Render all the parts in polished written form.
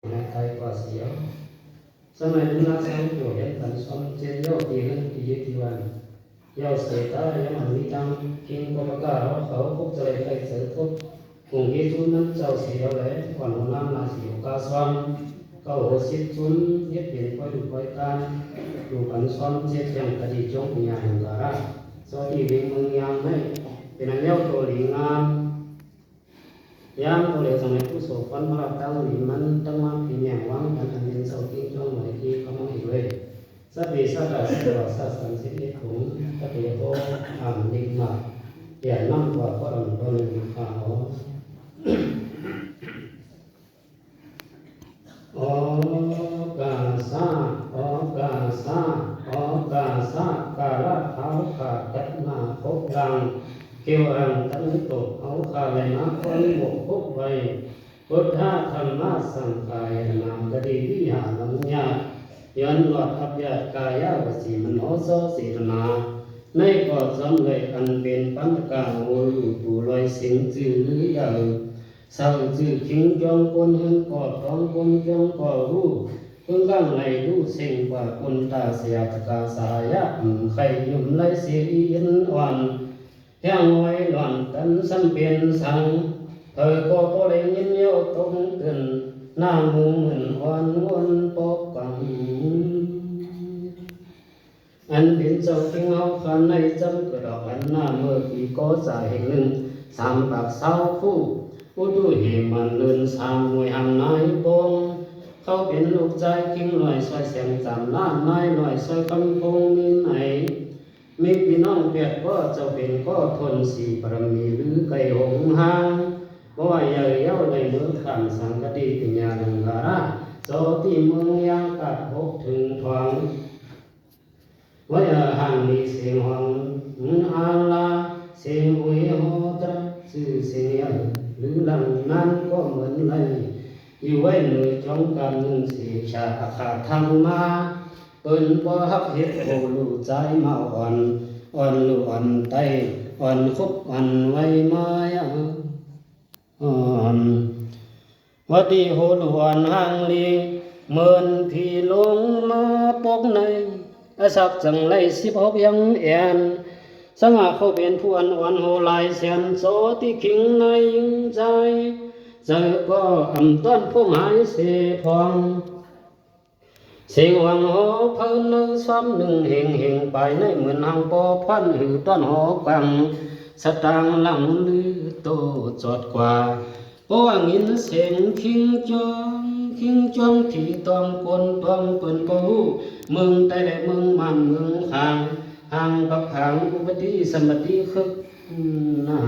ngày thay quả xíu sau này chúng ta sẽ hiểu đến tần son trên dấu thì hơn thì dưới thì hoàn dấu sẽ ta là mình đi tăng kinh có cả đó khẩu phúc rồi phải sự phúc cùng với chú nâng dấu sẽ đó đấy còn một năm là xíu ca son câu hồ xích chún nhất định quay đủ quay tan đủ cắn son chết chẳng cả gì trong nhà hàng cả do thì bên mương yang này thì là nhau tổ lý ngang yang boleh sampai tu sopan malah tahu liman teman pinyang wang dan angin sauking trong mereka kamu hidup. Sebisa kasih rasa sensitif pun tapi itu nikmat. Ya nampak orang orang kau. Okasa kalah kau kaget na kokang kêu rằng tăng tổ áo khả lại má con bộ phúc vậy Buddha tham ma sang khai nam cái đi đi hà nam nhà yon loạt áp yat kaya và sĩ mình ó so sĩ na nay có dòng lời ăn bên bán cả ngôi tụ loài sinh chữ lưới giờ sau chữ kính trong quân hơn có trong quân trong có ru phương gang này du sinh và quân ta sẽ cả xã ya khay nhum lấy sĩ yên oan yang ngoài loạn tấn sanh biến sang thời có lấy nhân yêu tung cần nam mô mình hoan muôn bốc bằng anh biến trong kinh học khăn này chấm cửa đỏ anh nam mơ khi có giải hình lưng sam bạc sao phu u tu hiểm màn lươn sam mùi hàng nái bông khâu biến lục trái kinh loài xoay xem giảm lan nai loài xoay phân phong như nàyมีพี่น้องเปียกก็จะเป็นก็ทนสีปรมีหรือไก่หงหางบ่ว่าใหญ่เย้าในเมืองขันสังกติปัญญาลังกาละโจที่เมืองยางกัดพกถึงทองว่าห่างมีเสียงห้องอาลาเสียงอุยโหตระชื่อเสียงหรือลังนั้นก็เหมือนไรอยู่ไว้หนึ่งจ้องกันหนึ่งสีชาขาธรรมาเปิ้นบ่ฮับเฮ็ดโอลูใจมาอ่อนลูอ่อนไตอ่อนคบอ่อนไว้มาอ่อนวัดดีโหลูอ่อนห่างลีเมินพี่ลงมาปกในสักจังไร16ยังแอนสง่าเขาเป็นผู้อ่อนโหลายแสนโสที่คิงในยิงใจเจอก็ต้นผู้หายเสพองเสียงวังหอเพิ่นนึงซ้ำหนึ่งเฮงเฮงไปในเหมือนหางปอพันหือต้นหอกังสตางหลังลือโตจอดกว่าเพราะว่างินเสียงคิงจองที่ต้องคนต้องเปิ่นปูมึงแต่และมึงมันมึงห่างบักหางอุปติสมติคึกนา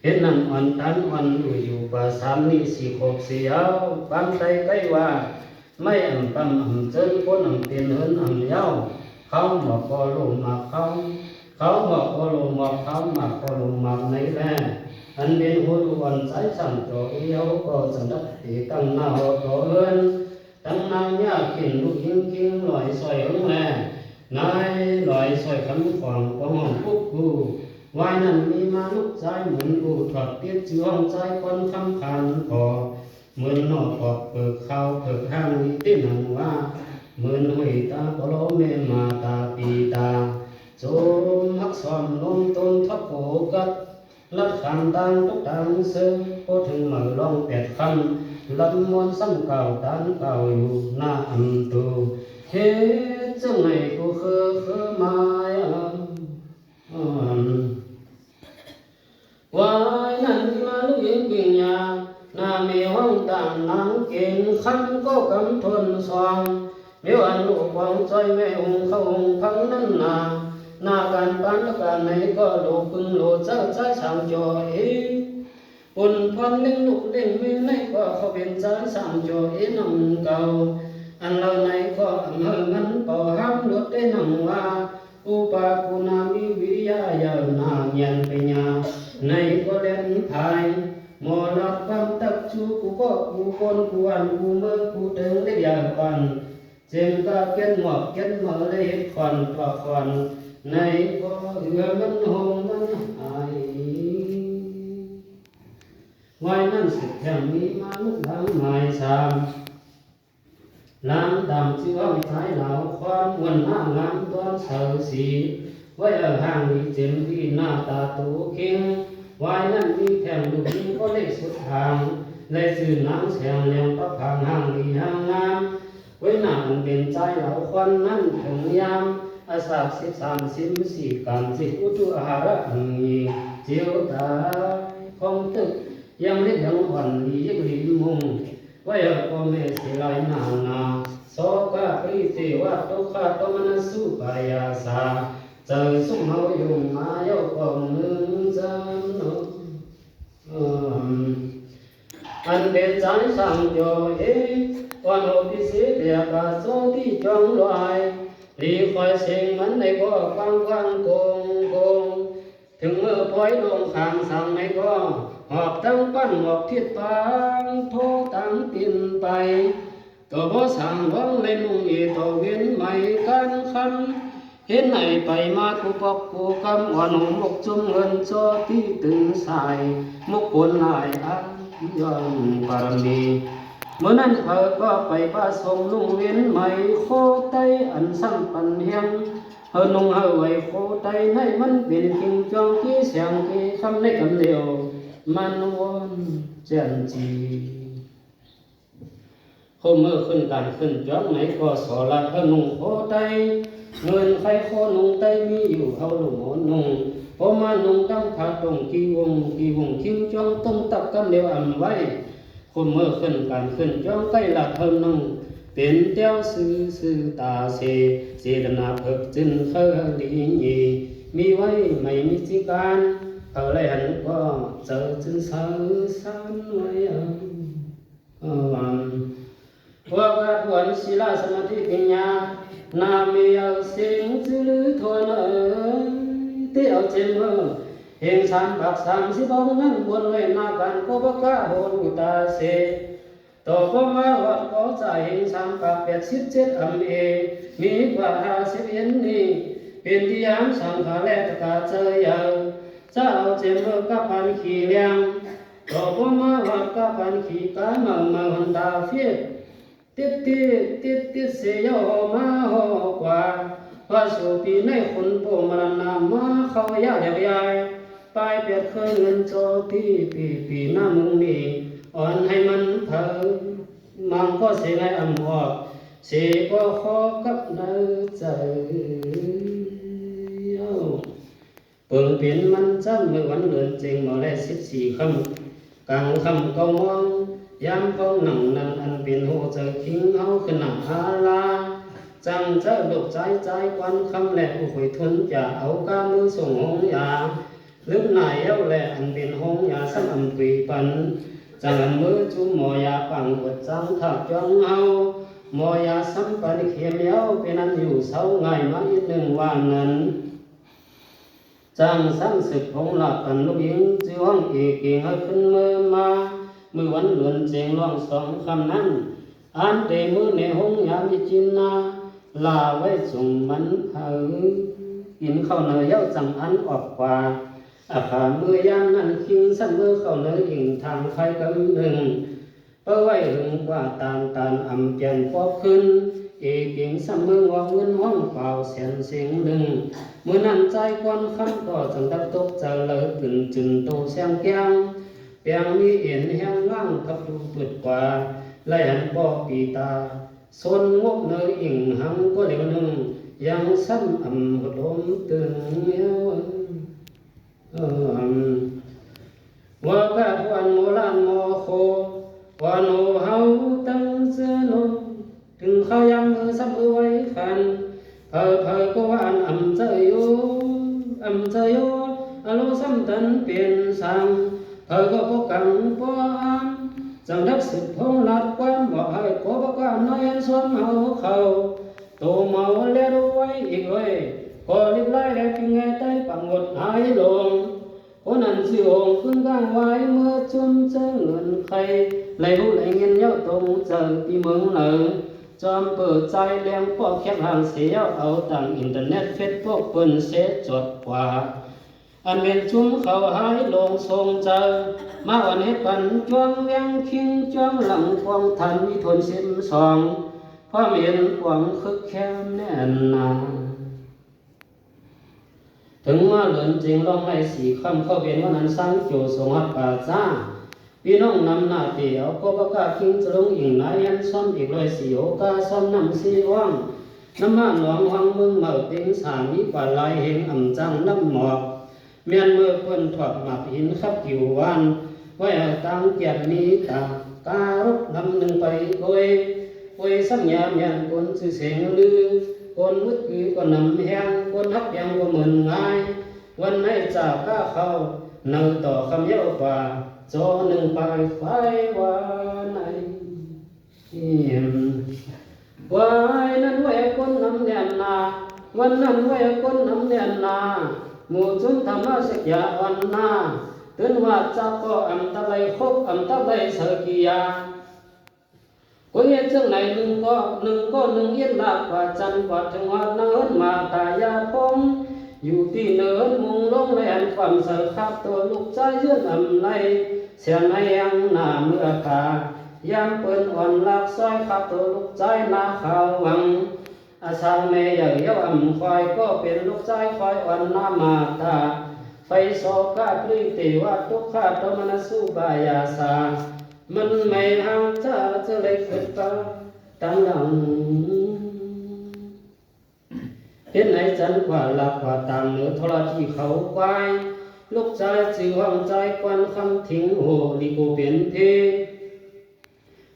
เห็นนั่นอ่อนตันอ่อนอยู่ป่าสามนี่สี่ขบสี่เอาบางใจใกล้ว่าไม่ปั๊มเจอคนเปลี่ยนเหินเย้าเขาบอกก็ลงมาเขาบอกก็ลงมาเขามาก็ลงมาในแร่อันเป็นหัววันสายสั่งโจเอี้ยวก็สันดับตีตั้งหน้าหัวโตเลื่อนตั้งนางยากินลูกยิงกิงลอยซอยลงแร่นายลอยซอยคำขวางของห้องปุ๊บกูวายนั้นมีมาลุกใจหมุนกูถอดเตี้ยเชื่องใจคนคำคันพอเหมือนนอกปอกเปิดเข้าเปิดห้างวิติหนังว่าเหมือนหุยตาปลอเมมาตาปีตาโจมฮักสอมลมต้นทับโผกัดลัดขันตังตุกตังเสือพอถึงมือลองเป็ดคำลำมวนซ้ำเก่าตันเก่าอยู่หน้าอันตูเฮ้จังไงกูเคยมาWhy năn mà lúc yên bình nhà na mê hoang tàn nắng kiến khăn có cấm thuần xoang nếu anh lụ quang chơi mẹ hùng không phăng năn na can bán can này có lụ cưng lụ cha cha sang cho ấy buồn phan linh lụ linh mê này có khó biến cha sang cho ấy nằm cầu anh lâu này có ẩm hơi ngắn bỏ ham luộc đến nằm hoa upa kunami viyaya na nyan penya này có lên thai mò lọt quan tập chú cụ có cụ con cụ ăn cụ mơ cụ trứng lấy giờ còn trên ta kết mở lấy hết còn và còn này có hứa vẫn hồn vẫn ai ไว้นั่นสุดแห่งมีมาลุกล้างหมายสามล้างดำชื่อว่าท้ายเหล่าความวันหน้างามตอนเสาสีไว้เอาห่างมีเจมที่หน้าตาตูเข่งไว้นั่นมีแข่งลูกนี้ก็เล็กสุดทางเลยสื่อน้ำแสงเลี้ยงประพังห่างดีห่างงามไว้หน้ามันเป็นใจเหล่าควันนั้นถึงยามอาสา13 14การสิอุตุอาหารอันมีเจียวตาคงตึกยังเล็กยังอ่อนดียิ่งดีมุงไว้พ่อแม่สิลายนาโสกะปริเทวะตุขะตมนัสสุปายาสาเจอสุขเฮาอยู่มาเยาปองนึงจำนอันเป็นใจสั่งโยเอวันโอพิเศษเดียกาโซที่จงลอยรีคอยเสียงมันในก็ฟังโกงถึงเมื่อปล่อยลงข้างสั่งในก็หอบตั้งปั้นหอบทิศปางโทตั้งตินไปตัวบ่สั่งวังเล่นนุ่งอีตัวเว้นไม่กันคันเห็นไหนไปมากูปอกกูกำอ่อนหมกจุ่มเงินโซที่ตึงสายมุกคนหลายอันยอมบารมีเมื่อนั้นก็ไปบ้าทรงลุงเว้นไม่โคไตอันซ้ำปันเฮียงนุ่งไว้โคไตในมันเป็นคิงจองที่เสียงที่คำในคำเดียวมันวนเจนจีโคเมื่อขึ้นการขึ้นจ้องไหนก็สอลัดนุ่งโคไตเงินใครโคนุ่งไตมีอยู่เขาหนุ่มนุ่งพอมานุ่งตั้งผ้าตรงกีวงคิงจ้องต้องตักกันเดียวอันไว้คนเมื่อขึ้นการขึ้นจ้องใกล้หลัดนุ่งเป็นเต้าซื้อตาเสดนาเพิกจึงเคยดีมีไว้ไม่มีสิการอะไรหันก็เจอจึงสาวสันไว้ว่ากัดวันศิลาสมาธิปัญญานามีเอาเสียงจื้อทวนเที่ยวเจมเฮง30นั่งบนเลยนาการก็บกะโหนอุตาเสต่อก็มาวัดก็ใจเฮง87มีกว่า50เย็นนี้เป็นที่ยามสังขารและตะกาเจยาวเจ้าเจมกับพันขี่เลี้ยงต่อก็มาวัดกับพันขี่กามาหันตาเฟียติดเสียมาหอกว่าว่าสุปีในคนโปมรณามาเขายาเดียวยายไปเปียดเคยเงินโจปีหน้ามุงมีอ่อนให้มันเผยมังก็เสียไงอ่ำออกเสียก็ขอกับเนื้อใจเปิ่งเปลี่ยนมันจำเมื่อวันเดือนเจงมาแล้ว14 ค่ำกลางค่ำก็มองยามเขาหนังนั้นอันเป็นโหเจอคิงเอาขึ้นหนังฮาลาจังเจ้าดกใจควันคำแหลกผู้คุยทุนจะเอากามือส่งหงยาลึกไหนเอาแหลอันเป็นหงยาสัมอันปีปันจังอันมือจุ่มหมอยาปังบดจังถักจ้องเอาหมอยาสัมปันเขียมเย้าเป็นอันอยู่เศร้าง่ายมาอีก1 วันนั้นจัง30 พงหลับกันลูกหญิงจีว่างเอกเก่งให้ขึ้นมือมามือวันเดือนเจงล่อง2 คำนั้นอันเตมือในหงยามิจินนาลาไว้ส่งมันเผากินข้าวเนยเย้าจังอันออกกว่าอาขามือยามนั้นคิงสัมมือข้าวเนยอิงทางใครกำหนึ่งเป้าไว้หึงกว่าตานอำเปลี่ยนปอบขึ้นเอเก่งสัมมือว่าเงินห้องเปล่าเสียนเสียงดึงมือนั้นใจควันคำก็จังดับตกจะเลยตื่นจึนโตเสียงแก้งเปียงมีเอ็นแห้งล่างทับดูเปิดกว่าไล่หันบอกปีตาส่วนงบเนยอิ่งหังก็เหลียวหนึ่งยังซ้ำหดลมตึงว่ากัดวันโมลานโมโควันโอเฮาตั้งเสือโนถึงเขายังมือซ้ำไว้ขันเพอก็ว่าอันเจยโยอโลซ้ำตันเปลี่ยนสังเพอก็พกังปอันจังดัก10 พงหลัดความบอกให้ก็บอกว่าน้อยสวมเขาโตเมาแล้วไว้อีกเลยก็รีบไล่แล้วกินไงใต้ปังหมดหายลงคนนั้นสิองขึ้นกลางไว้เมื่อจุนเจอเงินใครไหลรู้ไหลเงินเย้าตรงเจอที่เมืองเหนือจอมเปิดใจเลี้ยงพวกแคบห่างเสียเอาต่างอินเทอร์เน็ตเฟซบุ๊กเปิ้นเสจดกว่า อันเป็นชุ่มเขาหายลงทรงเจอมาวันเหตุปันจวงเวียงคิงจวงหลังควงทันมีทนสิมสองพ่อเมียนหวังคึกแค้มแน่นหนาถึงว่าเหลือนจริงร้องไห้สี่คำเข้าเวียนวันนั้นสร้างโจทรงหัดป่าจ้าพี่น้องนำหน้าเดียวก็ประกาศคิงจะลงอิงนายยันซ้อมอีกเลยสี่โอกาซ้อมนำสี่ว่างน้ำมันหลวงวังมึงเหมาติงสามีป่าลายเฮงอ่ำจังน้ำหมอกเมียนเมื่อเพิ่นถอดหมักหินขับกิววันไว้ตั้งเกียรตินี้ตาการุนำหนึ่งไปโวยสัญญาเมียนคนสื่อเสียงลือคนมุดคือก็นำแหงคนฮักยังก็เหมือนง่ายวันไหนจากก้าเข้าเนื้อต่อคำเย้าป่าจอหนึ่งไปไฟวันไหนวายนั้นไว้คนนำเนียนนาวันนั้นไว้คนนำเนียนนาหมู่จุนธรรมะสักยาวันนาตื่นว่าจะก็อันตะไลคบอันตะไลเสกียาก็เย็นจังไหนหนึ่งเย็นลากกว่าจันกว่าถึงว่าเนินมาตายาพงอยู่ที่เนินมุงลงแลนความเสือขับตัวลูกใจยื่นอำไรเสียในยังหน้าเมื่อกายามเปิ้นอ่อนลักซอยขับตัวลูกใจนาขาววังอาชาเมย์ใหญ่เย้าอ่ำควายก็เป็นลูกใจควายอ่อนน้ำมาตาไฟโซกาปลีติว่าทุกข้าตมนสุบายาสามันไม่ห่างจะเลยเกิดตาตั้งหลังเห็นไหนจันกว่าหลักกว่าต่างเหนือทรที่เขาควายลูกใจจือห้องใจควันคำทิ้งโหลีโกเปลี่ยนเท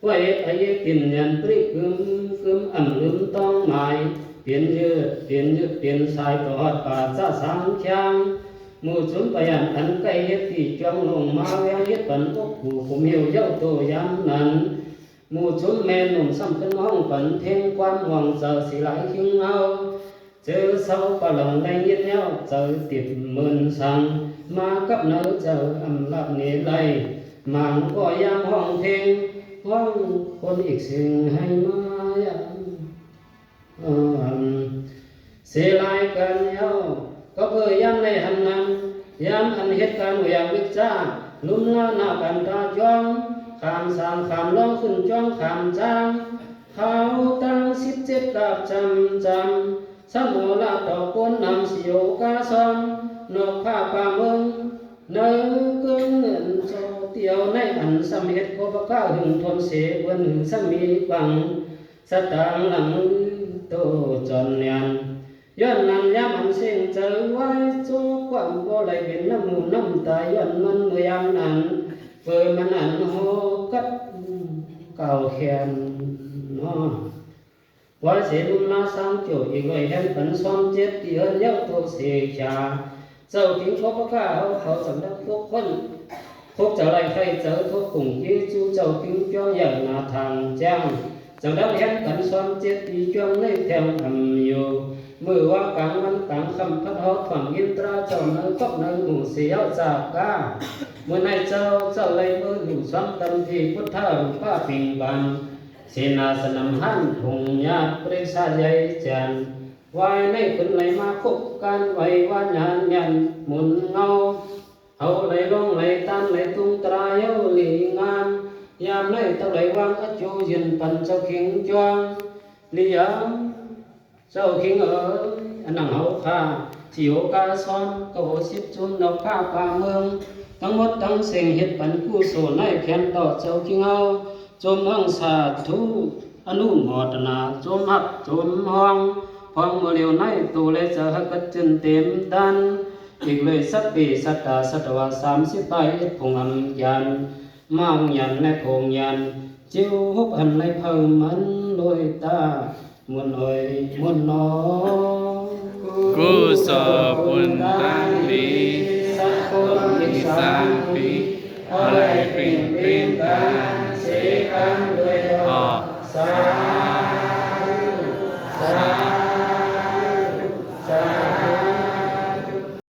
ไว้ไอ้กินยันปริกึมอ่ำลืมต้องหมายเปลี่ยนยืดเปลี่ยนสายตอดป่าจะสามเชียงหมู่จุนไปยันอันไกลเฮ็ดที่จ้องลงมาแวงเฮ็ดปันอกผู้ผมเหี่ยวเย้าโตยามนั้นหมู่จุนแม่หนุ่มซ้ำขึ้นห้องปันเทงความหวังเจอสิหลายคิงเอาเจอเศร้าปะหลังแรงยินเย้าเจอติดมื่นสั่งมากับเนื้อเจออำลับเนไลหมางก็ยามห้องเทงห้องคนอีกสิ่งให้มาเสียลายกันเย้าก็เพื่อยามในหันนั้นยามอันเหตุการณ์อย่างวิจารลุ่มหน้ากันตาจ้องขามสามขามล้อขึ้นจ้องขามจางเขาตั้ง17ดาบจำสมุลาต่อคนนำสิโยกาซอนนกผ้าป่าเมืองเนื้อเกินเงินโจเตียวในอันสำเหตุก็ประกาศหึงทนเสบนหึงสมีบังสตางหลังโตจนเนียนย้อนนั้นยามอันเสียงเจอไว้จูความบ่ไหลเป็นน้ำมูน้ำตาย้อนมันเมื่อยามนั้นเปิดมันอันโหกัดเก่าแขนน้อว่าเสียบุญมาสร้างโจอีกเลยแห่งปันซ้อมเจ็ดที่เอิญเย้าตัวเสียชาเจ้าทิ้งเขาประกาศเขาสำนักทุกคนทุกจะไรใครเจอทุกกลุ่มที่จูเจ้าทิ้งจ้องอย่างนาทางแจ้งเจ้าดังแห่งปันซ้อมเจ็ดที่จ้องในแถวทำอยู่เมื่อว่ากลางมันกลางคำพัดหอบฝังยินตราเจ้าเนื้อคบเนื้อหมู่เสียวจากกาเมื่อในเจ้าเลยเมื่ออยู่ซ้ำตำที่พุทธารูปะปิงบันเสนาสนำหันหงญาติปริศาใหญ่จันไว้ในคนไหลมาคบกันไว้ว่ายันหมุนเงาเอาไหลร้องไหลตันไหลตุ้งตรายเอาหลีงานยามในตะไหลวางอจูยืนปันเจ้าขิงจวงเลี้ยงเจ้าขิงอันนังเฮาข้าที่โอกาซ้อนก็โหสิบจุนดอกผ้าป่าเมืองทั้งหมดทั้งเสียงเฮ็ดปันกู้โซนให้แขนต่อเจ้าขิงเอาจมหังสาธุอนุโมทนาจมหักจมห้องพองเมื่อเร็วในตัวเลยจะหักจนเต็มดันอีกเลยสักปีสัตตาสัตวา30ไปพงอันยันมังยันและพงยันจิ้วฮุบอันในเพิ่มมันโดยตามุนอ้อยมุนนอกุศลบุญตั้งดีสักคนอีก3 ปีอะไรปิ่นตาเสกันด้วยออกสา